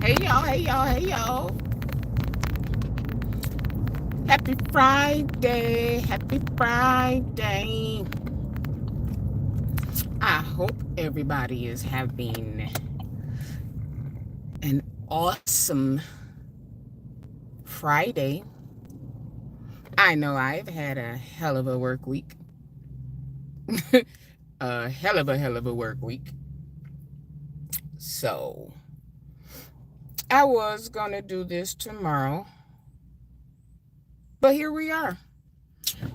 Hey y'all, hey y'all, hey y'all. Happy Friday, happy Friday. I hope everybody is having an awesome Friday. I know I've had a hell of a work week. A hell of a work week. So, I was gonna do this tomorrow, but here we are.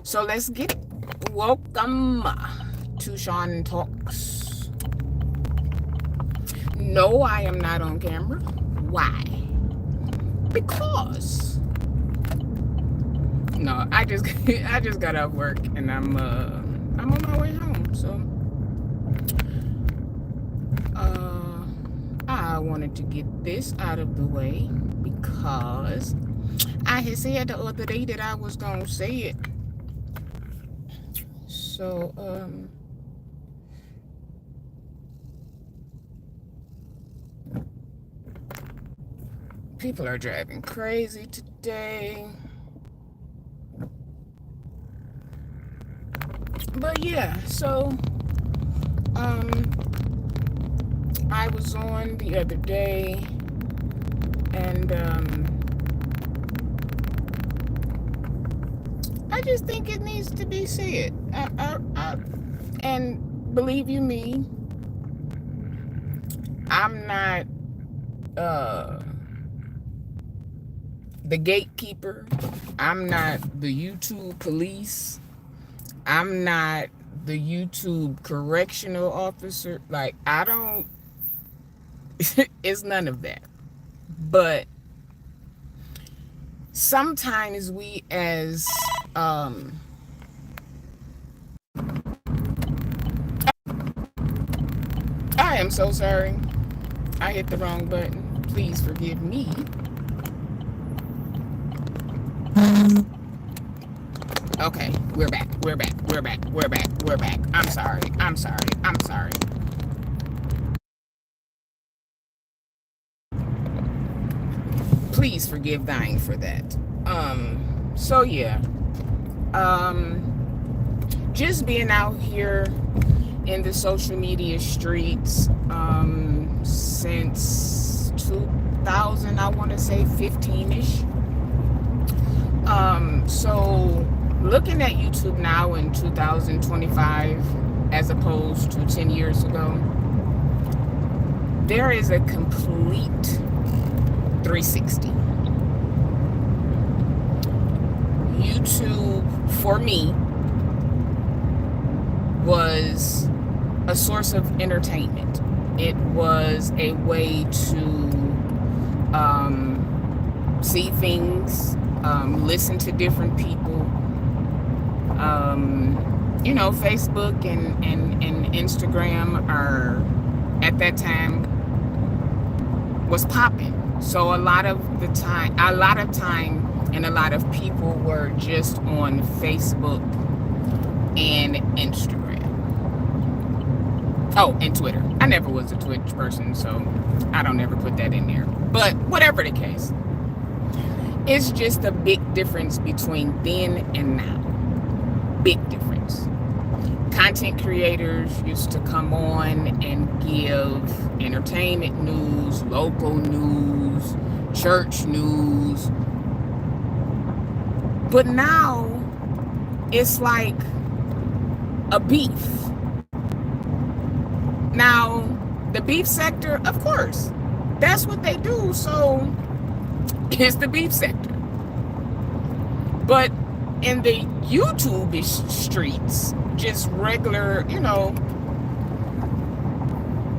So, let's get it. Welcome to Sean Talks. No, I am not on camera. Why? Because no, I just I just got off work and I'm on my way home. So I wanted to get this out of the way because I had said the other day that I was gonna say it. So people are driving crazy today. But yeah, so I was on the other day and I just think it needs to be said. And believe you me, I'm not the gatekeeper. I'm not the YouTube police. I'm not the YouTube correctional officer. Like, I don't, it's none of that. But sometimes we as, I am so sorry. I hit the wrong button. Please forgive me. Okay, we're back. We're back. We're back. We're back. We're back. I'm sorry. I'm sorry. I'm sorry. Please forgive dying for that. So yeah. Just being out here in the social media streets, since 2000, I want to say 15ish. So looking at YouTube now in 2025 as opposed to 10 years ago, there is a complete 360. YouTube, for me, was a source of entertainment. It was a way to see things, listen to different people. Facebook and Instagram are, at that time, was popping. So a lot of time, and a lot of people were just on Facebook and Instagram. Oh, and Twitter. I never was a Twitch person, so I don't ever put that in there. But whatever the case, it's just a big difference between then and now. Big difference. Content creators used to come on and give entertainment news, local news, church news. But now it's like a beef. Now, the beef sector, of course, that's what they do. So it's the beef sector. But in the YouTube streets, just regular,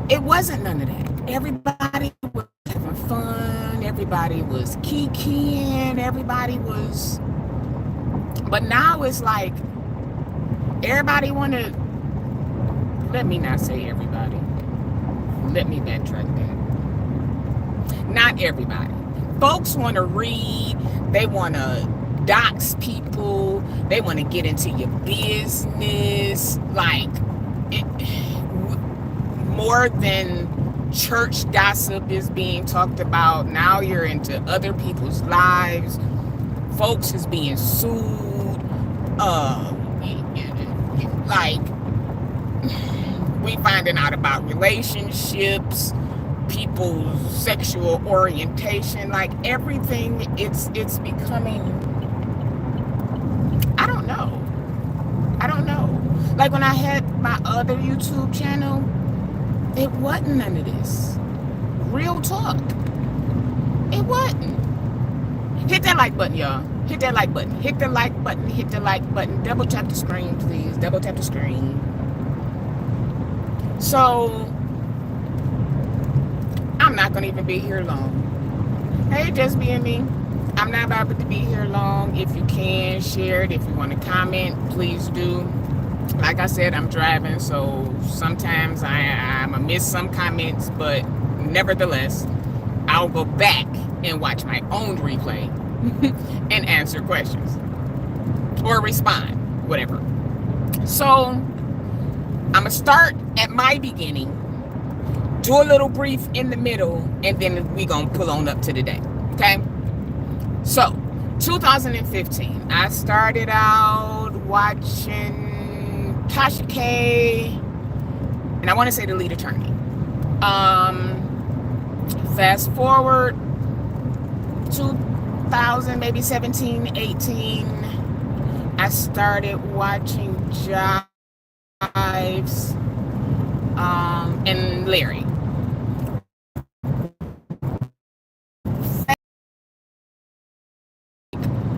it wasn't none of that. Everybody was having fun. Everybody was kikiing. Everybody was. But now it's like everybody want to. Let me not say everybody. Let me backtrack that. Not everybody. Folks want to read. They want to dox people. They want to get into your business. Like, more than church gossip is being talked about. Now you're into other people's lives. Folks is being sued. Like, we finding out about relationships, people's sexual orientation, like everything. It's becoming, I don't know. Like when I had my other YouTube channel, it wasn't none of this. Real talk. It wasn't. Hit that like button, y'all. Hit that like button. Hit the like button. Hit the like button. Double tap the screen, please. Double tap the screen. So, I'm not going to even be here long. Hey, just being me. I'm not about to be here long. If you can, share it. If you want to comment, please do. Like I said, I'm driving, so sometimes I'm going to miss some comments, but nevertheless, I'll go back and watch my own replay and answer questions or respond, whatever. So I'm going to start at my beginning, do a little brief in the middle, and then we're going to pull on up to the day. Okay? So 2015, I started out watching Tasha K, and I want to say The Lead Attorney. Fast forward 2000, maybe 17, 18, I started watching Jives and Larry.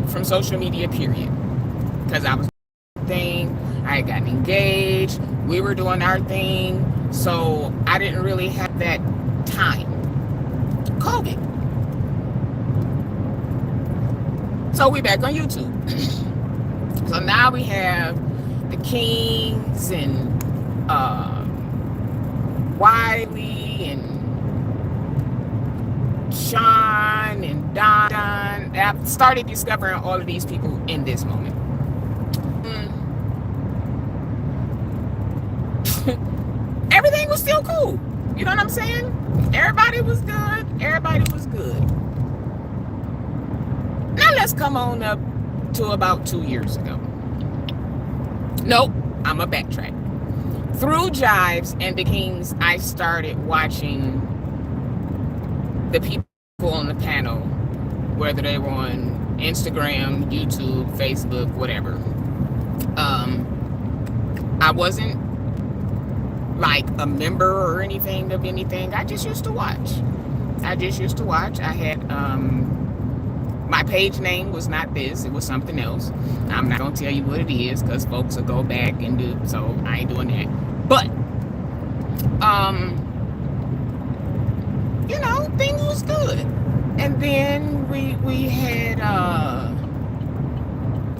From social media, period. Because I was thing, I had gotten engaged, we were doing our thing, so I didn't really have that time. COVID. So we back on YouTube. So now we have the Kings and Wiley and Sean and Don. I've started discovering all of these people in this moment. Everything was still cool. You know what I'm saying? Everybody was good. Everybody was good. Now let's come on up to about 2 years ago. Nope, I'm a backtrack. Through Jives and the Kings, I started watching the people on the panel, whether they were on Instagram, YouTube, Facebook, whatever. I wasn't like a member or anything of anything. I just used to watch. I had my page name was not this, it was something else. I'm not gonna tell you what it is because folks will go back and do, so I ain't doing that. But you know, things was good. And then we had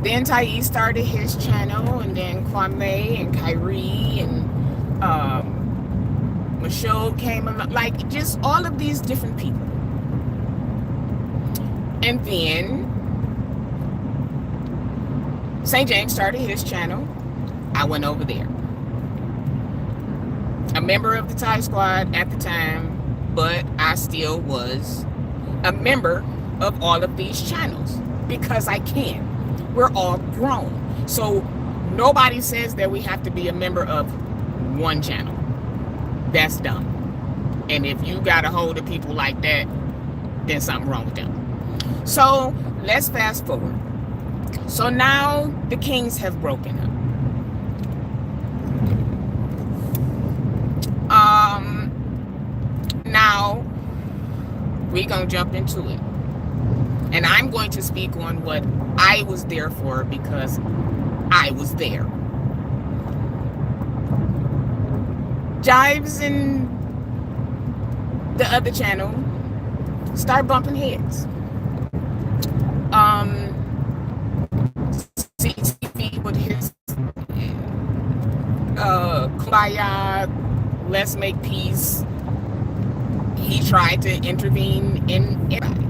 then Thais started his channel, and then Kwame and Kyrie and Michelle came along, like just all of these different people. And then St. James started his channel. I went over there. A member of the Thai Squad at the time, but I still was a member of all of these channels because I can. We're all grown. So nobody says that we have to be a member of one channel. That's dumb. And if you got a hold of people like that, then something wrong with them. So let's fast forward. So now the Kings have broken up. Now we're gonna jump into it. And I'm going to speak on what I was there for because I was there. Jives and the other channel start bumping heads. CTV with his Kumbaya, let's make peace. He tried to intervene in everybody.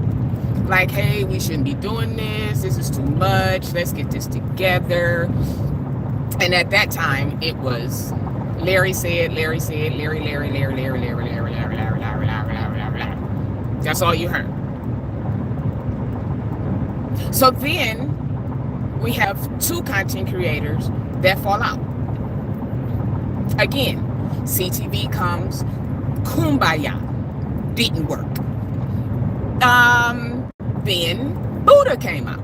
Like, hey, we shouldn't be doing this. This is too much. Let's get this together. And at that time, it was Larry said, Larry said, Larry. That's all you heard. So then we have two content creators that fall out. Again, CTV comes, kumbaya, didn't work. Then Buddha came out.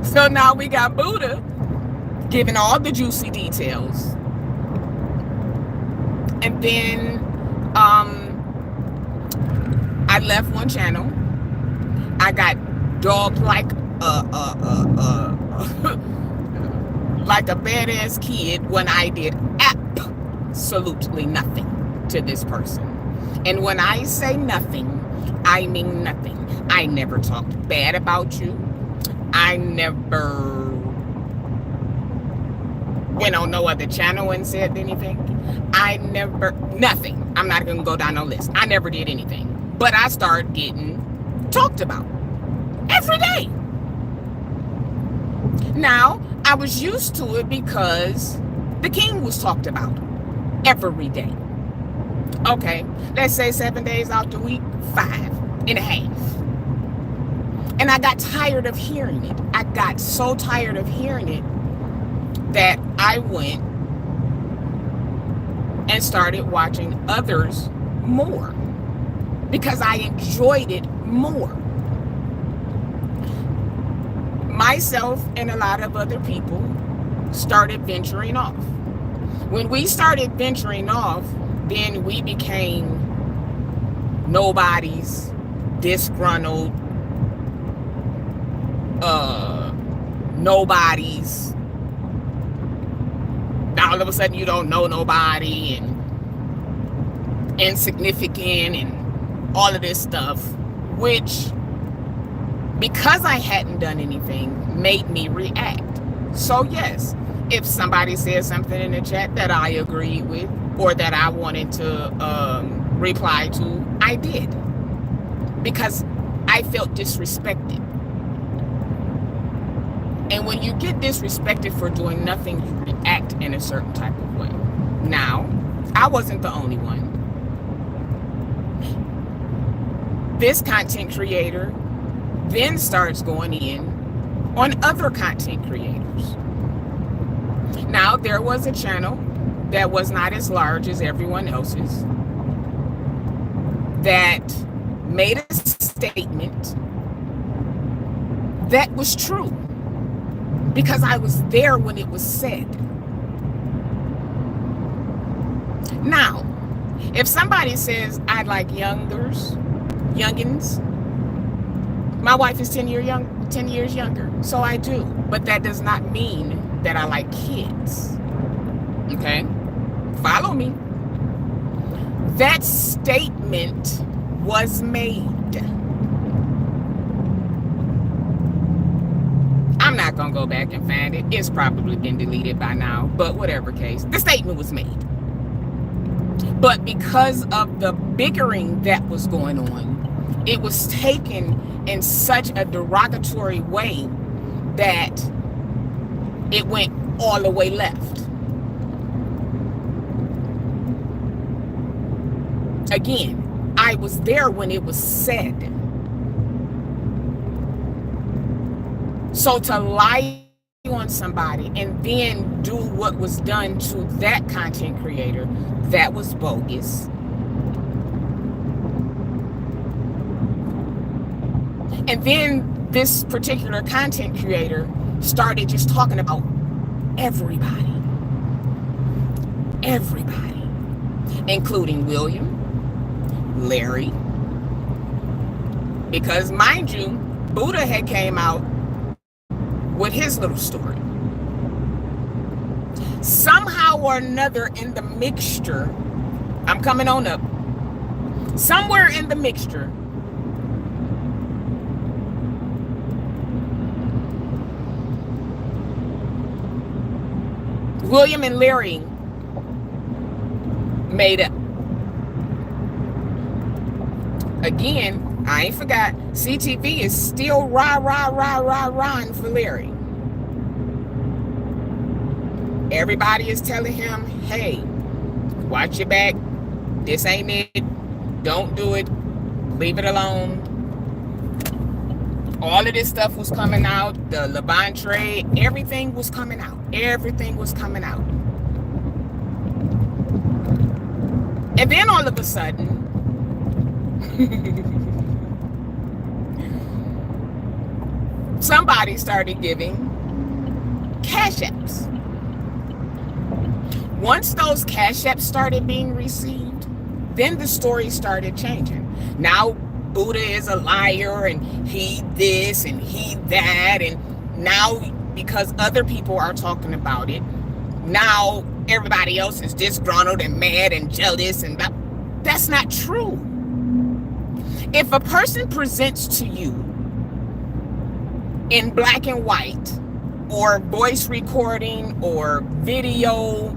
So now we got Buddha giving all the juicy details. And then I left one channel. I got dogged like like a badass kid when I did absolutely nothing to this person. And when I say nothing, I mean nothing. I never talked bad about you. I never went on no other channel and said anything. Nothing. I'm not gonna go down no list. I never did anything. But I started getting talked about every day. Now, I was used to it because the king was talked about every day. Okay, let's say 7 days out the week, 5.5. And I got tired of hearing it. I got so tired of hearing it that I went and started watching others more because I enjoyed it more. Myself and a lot of other people started venturing off. When we started venturing off, then we became nobodies, disgruntled, nobodies. All of a sudden you don't know nobody and insignificant and all of this stuff, which, because I hadn't done anything, made me react. So yes, if somebody said something in the chat that I agreed with or that I wanted to reply to, I did, because I felt disrespected. And when you get disrespected for doing nothing, you react in a certain type of way. Now, I wasn't the only one. This content creator then starts going in on other content creators. Now, there was a channel that was not as large as everyone else's that made a statement that was true because I was there when it was said. Now, if somebody says I like youngins, my wife is 10 years younger, so I do. But that does not mean that I like kids. Okay? Follow me. That statement was made. I'm not going to go back and find it. It's probably been deleted by now, but whatever case, the statement was made. But because of the bickering that was going on, it was taken in such a derogatory way that it went all the way left. Again, I was there when it was said. So to lie on somebody and then do what was done to that content creator, that was bogus. And then this particular content creator started just talking about everybody, including William, Larry, because mind you, Buddha had came out with his little story. Somehow or another in the mixture, I'm coming on up, somewhere in the mixture, William and Larry made up. Again, I ain't forgot, CTV is still rah-ing for Larry. Everybody is telling him, hey, watch your back. This ain't it. Don't do it. Leave it alone. All of this stuff was coming out. The Levant trade, everything was coming out. Everything was coming out. And then all of a sudden, somebody started giving cash apps. Once those cash apps started being received, then the story started changing. Now Buddha is a liar, and he this and he that, and now because other people are talking about it, now everybody else is disgruntled and mad and jealous, and that's not true. If a person presents to you in black and white, or voice recording, or video,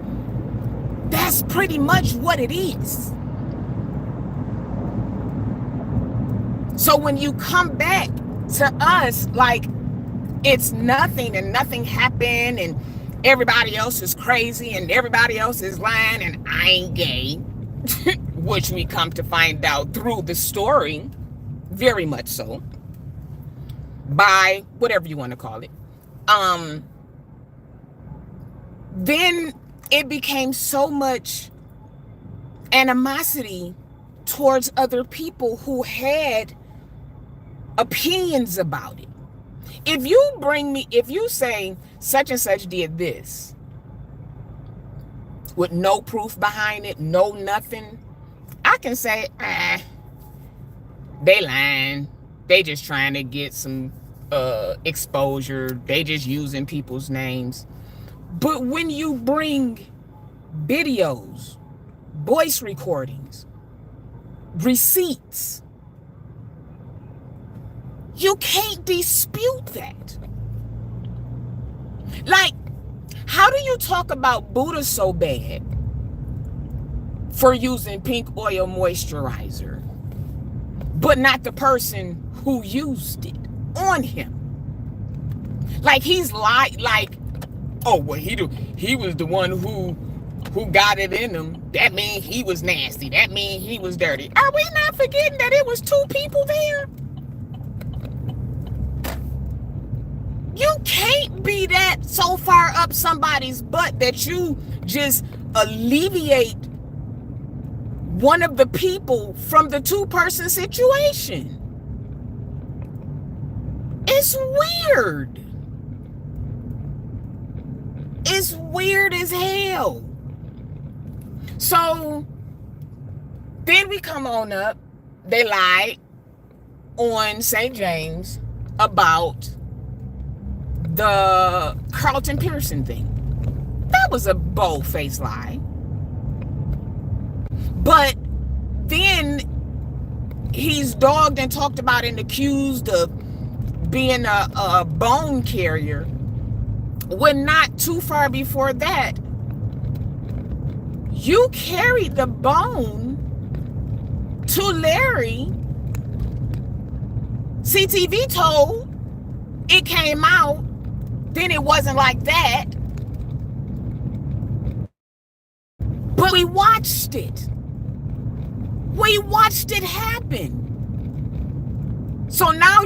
that's pretty much what it is. So when you come back to us like it's nothing and nothing happened and everybody else is crazy and everybody else is lying and I ain't gay, which we come to find out through the story, very much so, by whatever you want to call it, then it became so much animosity towards other people who had opinions about it. If you say such and such did this with no proof behind it, no nothing, I can say, they lying. They just trying to get some exposure. They just using people's names. But when you bring videos, voice recordings, receipts, you can't dispute that. Like, how do you talk about Buddha so bad for using pink oil moisturizer, but not the person who used it on him? Like, he's like, oh, well, he was the one who got it in him. That means he was nasty. That means he was dirty. Are we not forgetting that it was two people there? You can't be that so far up somebody's butt that you just alleviate one of the people from the two-person situation. It's weird. It's weird as hell. So then we come on up. They lied on St. James about the Carlton Pearson thing. That was a bold-faced lie. But then he's dogged and talked about and accused of being a bone carrier, when not too far before that, you carried the bone to Larry. CTV told it came out, then it wasn't like that. But we watched it. We watched it happen. So now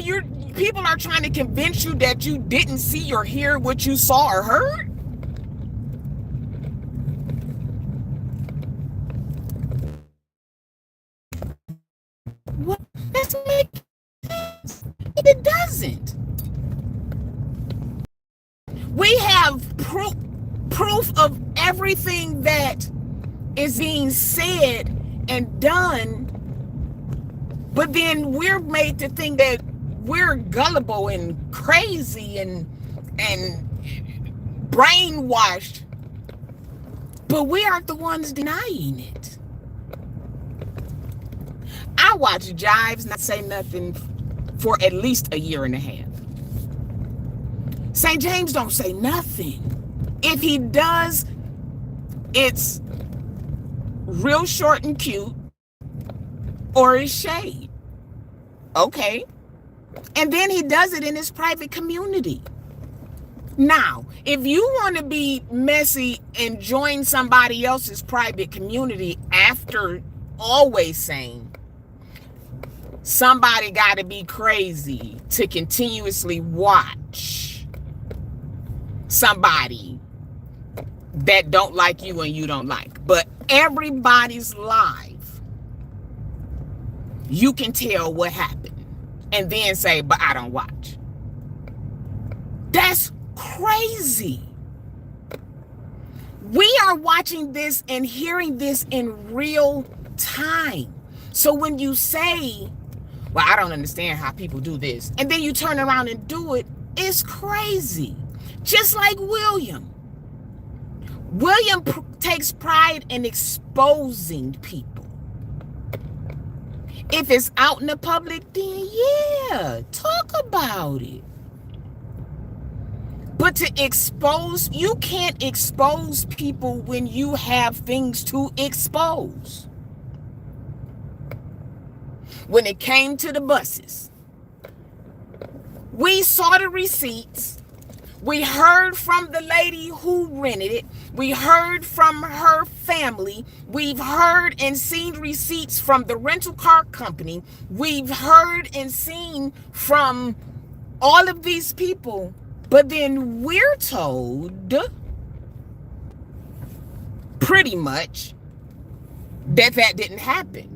people are trying to convince you that you didn't see or hear what you saw or heard? What doesn't make sense? It doesn't. We have proof of everything that is being said and done, but then we're made to think that we're gullible and crazy and brainwashed, but we aren't the ones denying it. I watched Jives not say nothing for at least a year and a half. St. James don't say nothing. If he does, it's real short and cute, or it's shade. Okay. And then he does it in his private community. Now, if you want to be messy and join somebody else's private community after always saying Somebody got to be crazy to continuously watch somebody that don't like you and you don't like. But everybody's life, you can tell what happened and then say, but I don't watch. That's crazy. We are watching this and hearing this in real time. So when you say, well, I don't understand how people do this, and then you turn around and do it, it's crazy. Just like William. William takes pride in exposing people. If it's out in the public, then yeah, talk about it. But to expose, you can't expose people when you have things to expose. When it came to the buses, we saw the receipts. We heard from the lady who rented it. We heard from her family. We've heard and seen receipts from the rental car company. We've heard and seen from all of these people. But then we're told pretty much that didn't happen.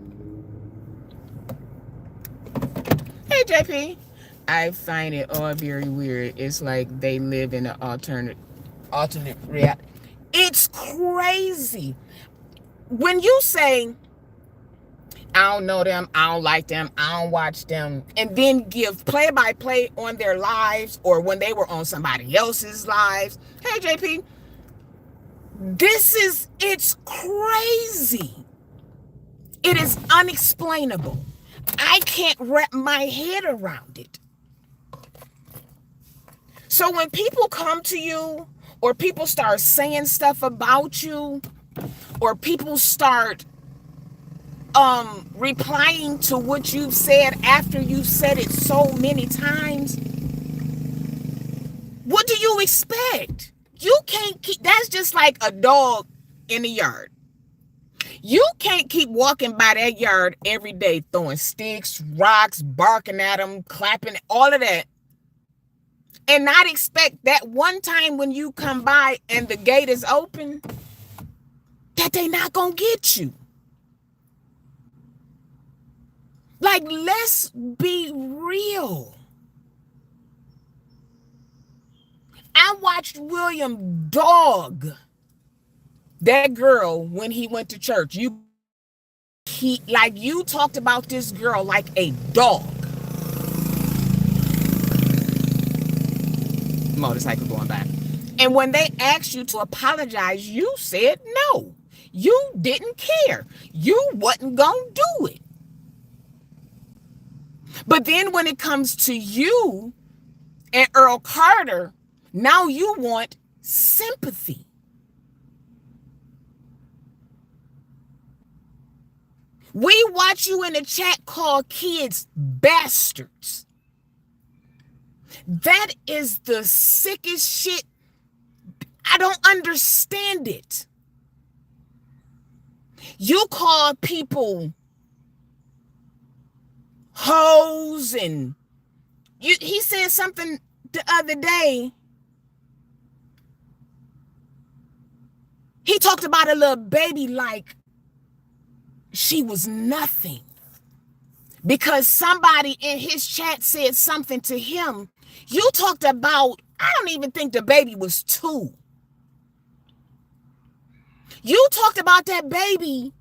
Hey, JP. I find it all very weird. It's like they live in an alternate reality. It's crazy. When you say, I don't know them, I don't like them, I don't watch them, and then give play-by-play on their lives or when they were on somebody else's lives. Hey, JP, it's crazy. It is unexplainable. I can't wrap my head around it. So when people come to you or people start saying stuff about you or people start replying to what you've said after you've said it so many times, what do you expect? You can't keep, that's just like a dog in the yard. You can't keep walking by that yard every day throwing sticks, rocks, barking at them, clapping, all of that, and not expect that one time when you come by and the gate is open, that they not gonna get you. Like, let's be real. I watched William dog that girl when he went to church. You talked about this girl like a dog. Motorcycle going by. And when they asked you to apologize, you said no. You didn't care. You wasn't gonna do it. But then when it comes to you and Earl Carter, now you want sympathy. We watch you in the chat call kids bastards. That is the sickest shit. I don't understand it. You call people hoes and he said something the other day. He talked about a little baby like she was nothing because somebody in his chat said something to him. You talked about, I don't even think the baby was 2. You talked about that baby.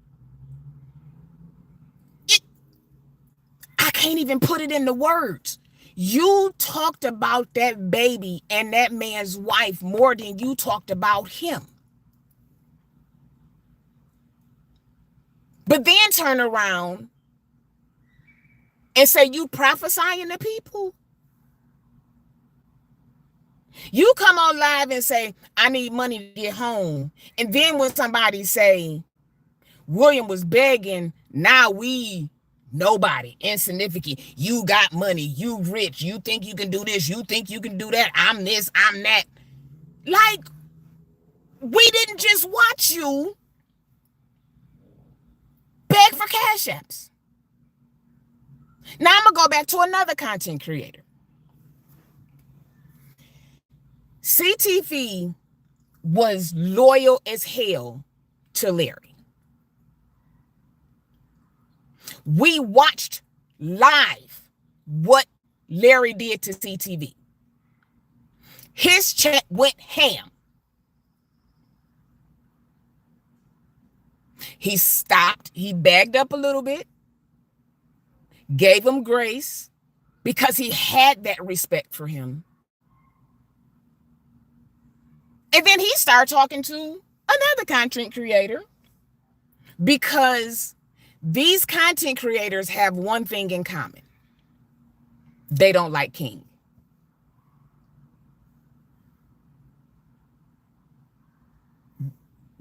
I can't even put it into words. You talked about that baby and that man's wife more than you talked about him. But then turn around and say you prophesying to people. You come on live and say, I need money to get home. And then when somebody say, William was begging, now nobody, insignificant. You got money, you rich, you think you can do this, you think you can do that, I'm this, I'm that. Like, we didn't just watch you beg for cash apps. Now I'm going to go back to another content creator. CTV was loyal as hell to Larry. We watched live what Larry did to CTV. His chat went ham. He stopped. He bagged up a little bit, gave him grace because he had that respect for him. And then he started talking to another content creator because these content creators have one thing in common. They don't like King.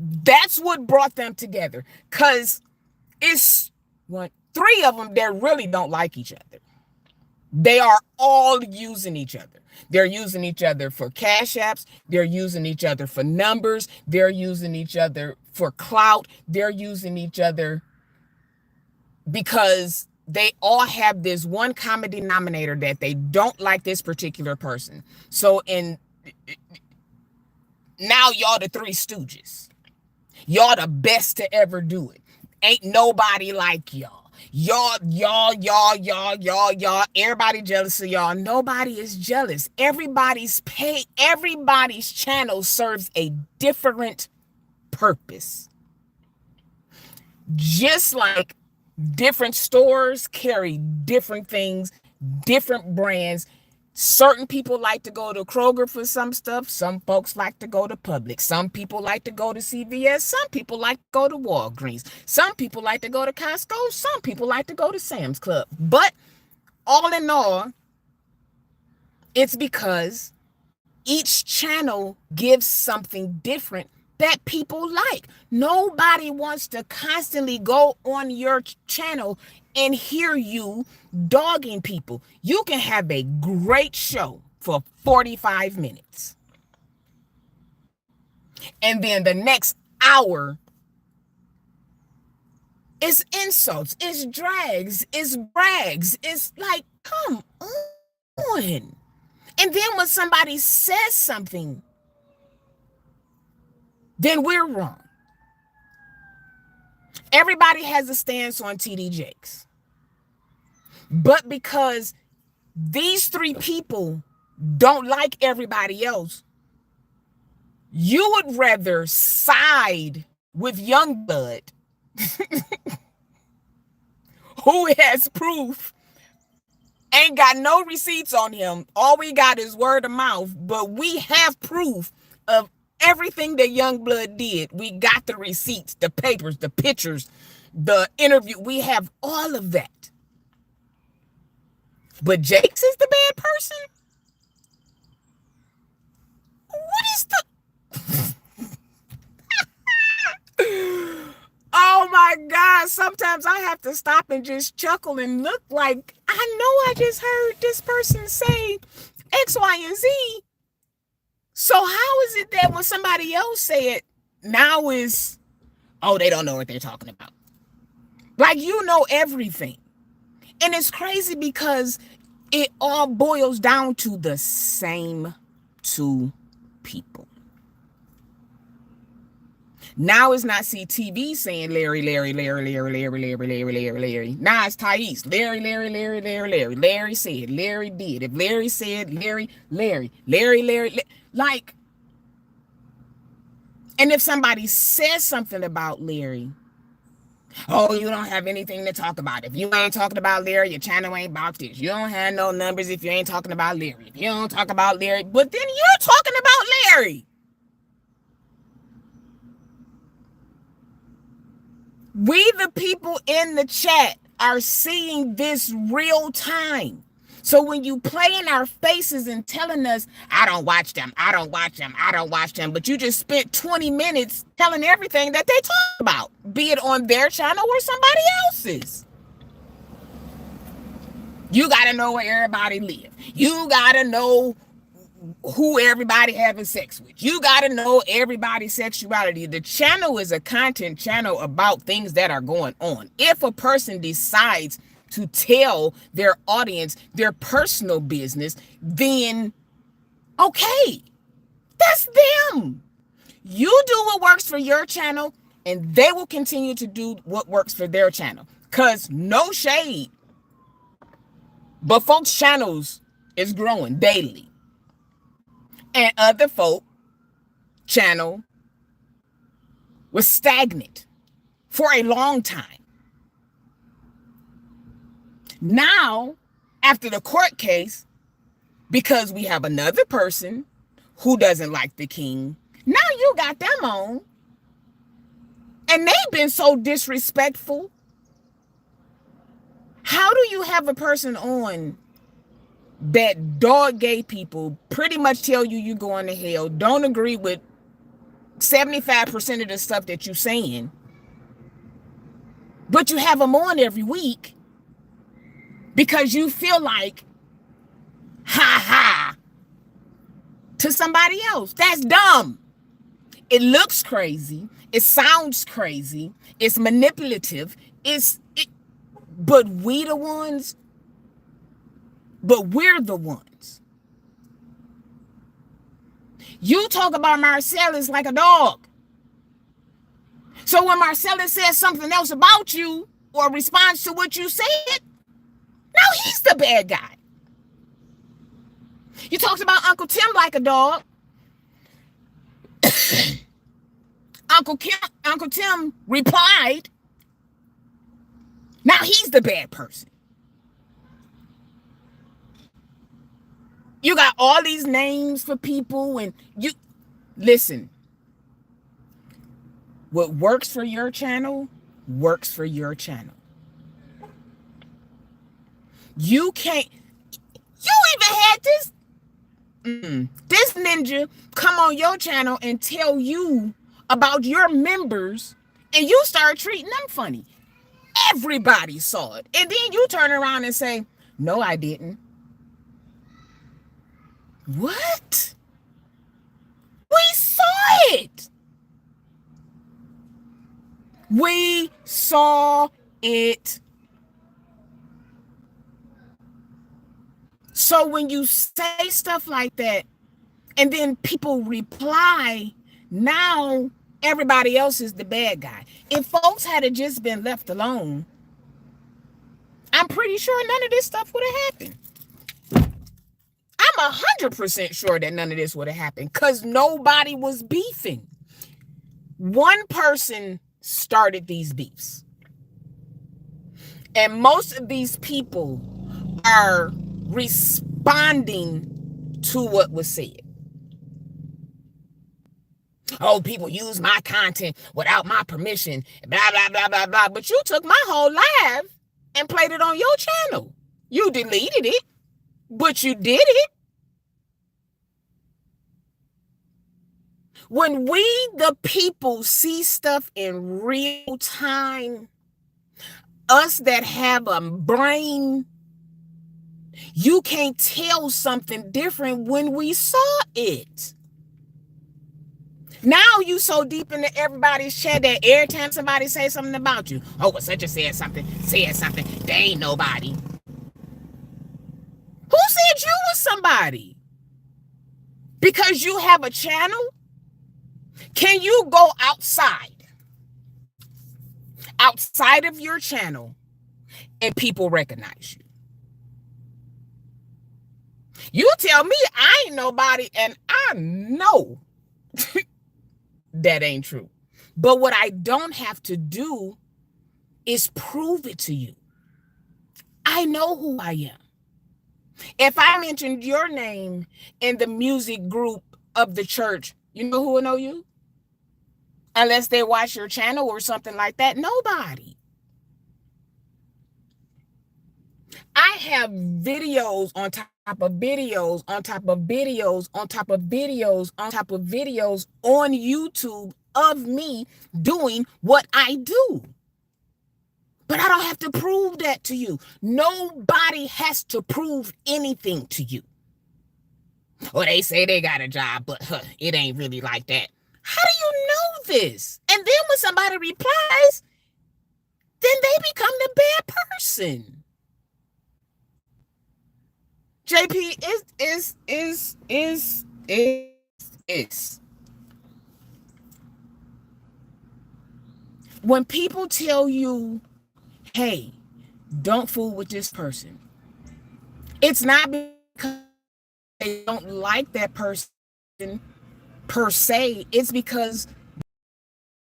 That's what brought them together, because it's three of them that really don't like each other. They are all using each other. They're using each other for cash apps. They're using each other for numbers. They're using each other for clout. They're using each other because they all have this one common denominator, that they don't like this particular person. So now y'all the Three Stooges. Y'all the best to ever do it. Ain't nobody like y'all. Y'all, everybody jealous of y'all. Nobody is jealous. Everybody's channel serves a different purpose. Just like different stores carry different things, different brands. Certain people like to go to Kroger for some stuff. Some folks like to go to Publix. Some people like to go to CVS. Some people like to go to Walgreens. Some people like to go to Costco. Some people like to go to Sam's Club. But all in all, it's because each channel gives something different that people like. Nobody wants to constantly go on your channel and hear you dogging people. You can have a great show for 45 minutes. And then the next hour is insults, it's drags, it's brags. It's like, come on. And then when somebody says something, then we're wrong. Everybody has a stance on TD Jakes. But because these three people don't like everybody else, you would rather side with Youngblood, who has proof, ain't got no receipts on him. All we got is word of mouth, but we have proof of everything that Youngblood did. We got the receipts, the papers, the pictures, the interview. We have all of that. But Jakes is the bad person? What is the... Oh my God. Sometimes I have to stop and just chuckle and look like, I know I just heard this person say X, Y, and Z. So how is it that when somebody else say it, now is, oh, they don't know what they're talking about? Like, you know everything. And it's crazy because it all boils down to the same two people. Now it's not CTV saying Larry. Now it's Thais. Larry. Larry said, Larry did. If Larry said, Larry. Like, and if somebody says something about Larry, oh, you don't have anything to talk about. If you ain't talking about Larry, your channel ain't about this. You don't have no numbers if you ain't talking about Larry. If you don't talk about Larry, but then you're talking about Larry. We, the people in the chat, are seeing this real time. So when you play in our faces and telling us, I don't watch them, but you just spent 20 minutes telling everything that they talk about, be it on their channel or somebody else's. You got to know where everybody lives. You got to know who everybody having sex with. You got to know everybody's sexuality. The channel is a content channel about things that are going on. If a person decides to tell their audience their personal business, then okay, that's them. You do what works for your channel, and they will continue to do what works for their channel. Because no shade, but folks' channels is growing daily. And other folk channel was stagnant for a long time. Now, after the court case, because we have another person who doesn't like the king, now you got them on. And they've been so disrespectful. How do you have a person on that dog gay people, pretty much tell you you're going to hell, don't agree with 75% of the stuff that you're saying, but you have them on every week because you feel like, ha ha, to somebody else? That's dumb. It looks crazy. It sounds crazy. It's manipulative. But we're the ones. You talk about Marcellus like a dog. So when Marcellus says something else about you or responds to what you said, now he's the bad guy. You talked about Uncle Tim like a dog. Uncle Tim replied. Now he's the bad person. You got all these names for people, and you listen. What works for your channel works for your channel. You can't. You even had this ninja come on your channel and tell you about your members, and you start treating them funny. Everybody saw it, and then you turn around and say, "No, I didn't." What? We saw it. We saw it. So when you say stuff like that, and then people reply, now everybody else is the bad guy. If folks had just been left alone, I'm pretty sure none of this stuff would have happened. I'm 100% sure that none of this would have happened because nobody was beefing. One person started these beefs. And most of these people are responding to what was said. Oh, people use my content without my permission, blah, blah, blah, blah, blah. But you took my whole live and played it on your channel. You deleted it, but you did it. When we, the people, see stuff in real time, us that have a brain, you can't tell something different when we saw it. Now you so deep into everybody's chat that every time somebody says something about you, oh, well, such a said something, they ain't nobody. Who said you was somebody? Because you have a channel? Can you go outside of your channel and people recognize you? You tell me I ain't nobody, and I know that ain't true. But what I don't have to do is prove it to you. I know who I am. If I mentioned your name in the music group of the church, you know who will know you? Unless they watch your channel or something like that. Nobody. I have videos on top of videos on top of videos on top of videos on top of videos on YouTube of me doing what I do. But I don't have to prove that to you. Nobody has to prove anything to you. Or they say they got a job, but it ain't really like that. How do you know this? And then when somebody replies, then they become the bad person. JP is when people tell you, hey, don't fool with this person, it's not because they don't like that person per se. It's because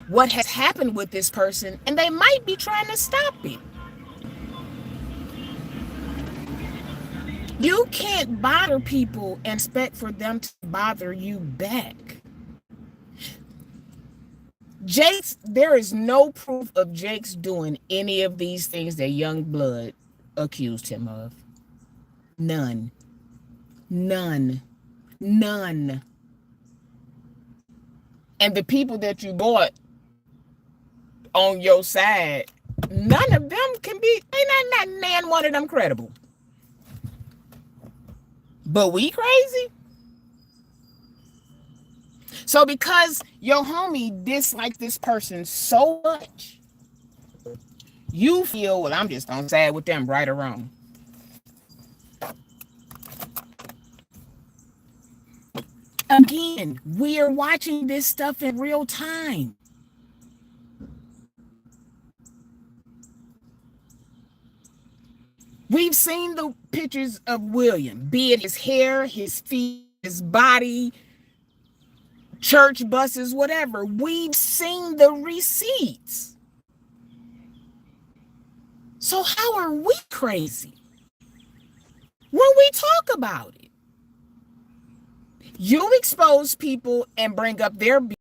what has happened with this person, and they might be trying to stop it. You can't bother people and expect for them to bother you back. Jake's, there is no proof of Jake's doing any of these things that Youngblood accused him of. None. None. None. And the people that you bought on your side, none of them can be, not nan one of them credible. But we crazy? So because your homie disliked this person so much, you feel, well, I'm just on side with them, right or wrong. Again, we are watching this stuff in real time. We've seen the pictures of William, be it his hair, his feet, his body, church buses, whatever. We've seen the receipts. So how are we crazy when we talk about it? You expose people and bring up their beef.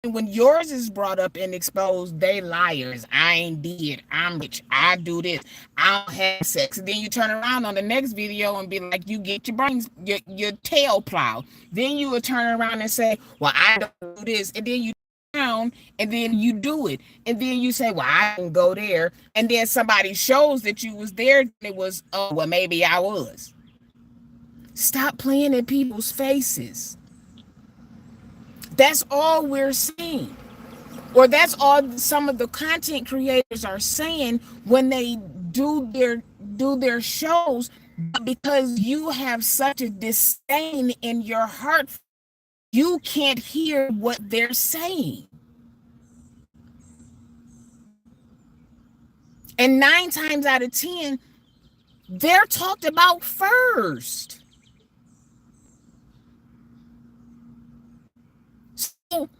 When yours is brought up and exposed, they liars. I ain't did. I'm rich. I do this. I don't have sex. And then you turn around on the next video and be like, you get your brains, your tail plowed. Then you would turn around and say, well, I don't do this. And then you turn around and then you do it. And then you say, well, I didn't go there. And then somebody shows that you was there. And it was, oh, well, maybe I was. Stop playing in people's faces. That's all we're saying. Or that's all some of the content creators are saying when they do their shows, because you have such a disdain in your heart, you can't hear what they're saying. And 9 times out of 10, they're talked about first. So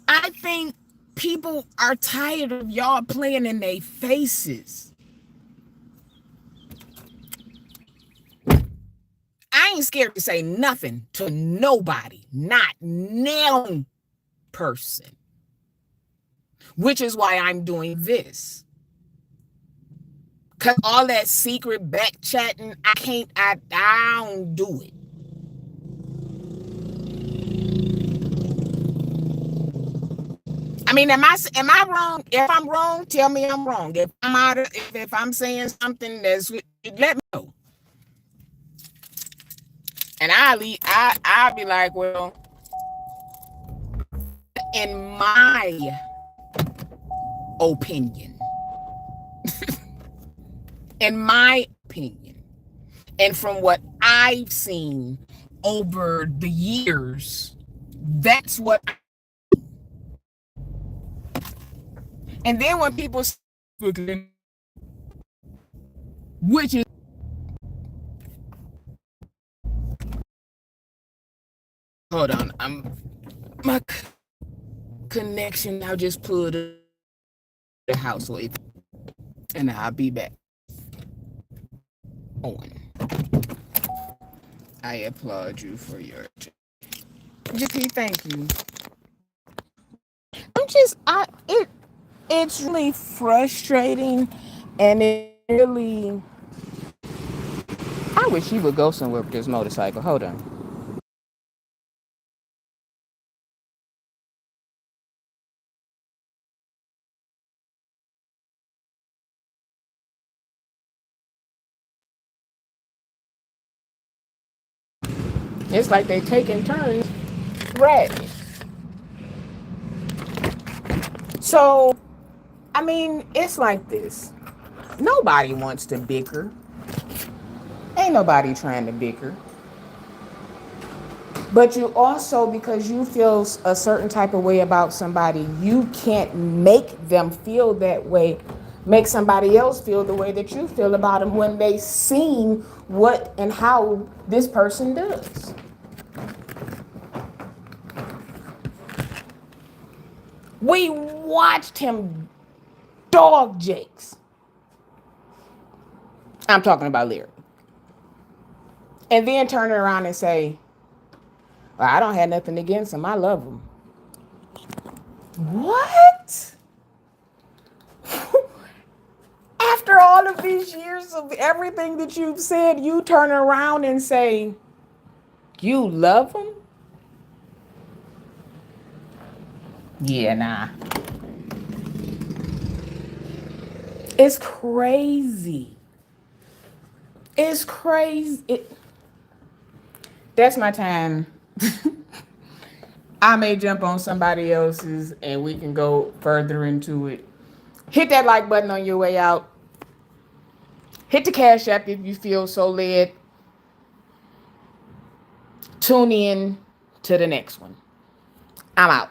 I think people are tired of y'all playing in their faces. I ain't scared to say nothing to nobody, not no person, which is why I'm doing this. Because all that secret back chatting, I don't do it. I mean, am I wrong? If I'm wrong, tell me I'm wrong. If I'm if I'm saying something that's, let me know. And I'll be like, well, in my opinion, and from what I've seen over the years, that's what. And then when people, which is, hold on, my connection. I'll just put the house away, and I'll be back on. I applaud you for your, GP. Thank you. It's really frustrating, and it really, I wish he would go somewhere with this motorcycle. Hold on. It's like they taking turns riding. So, I mean, it's like this. Nobody wants to bicker. Ain't nobody trying to bicker. But you also, because you feel a certain type of way about somebody, you can't make them feel that way. Make somebody else feel the way that you feel about them when they seen what and how this person does. We watched him dog Jakes. I'm talking about Lyric. And then turn around and say, well, I don't have nothing against him. I love him. What? After all of these years of everything that you've said, you turn around and say, you love him? Yeah, nah. It's crazy. It's crazy. That's my time. I may jump on somebody else's and we can go further into it. Hit that like button on your way out. Hit the Cash App if you feel so led. Tune in to the next one. I'm out.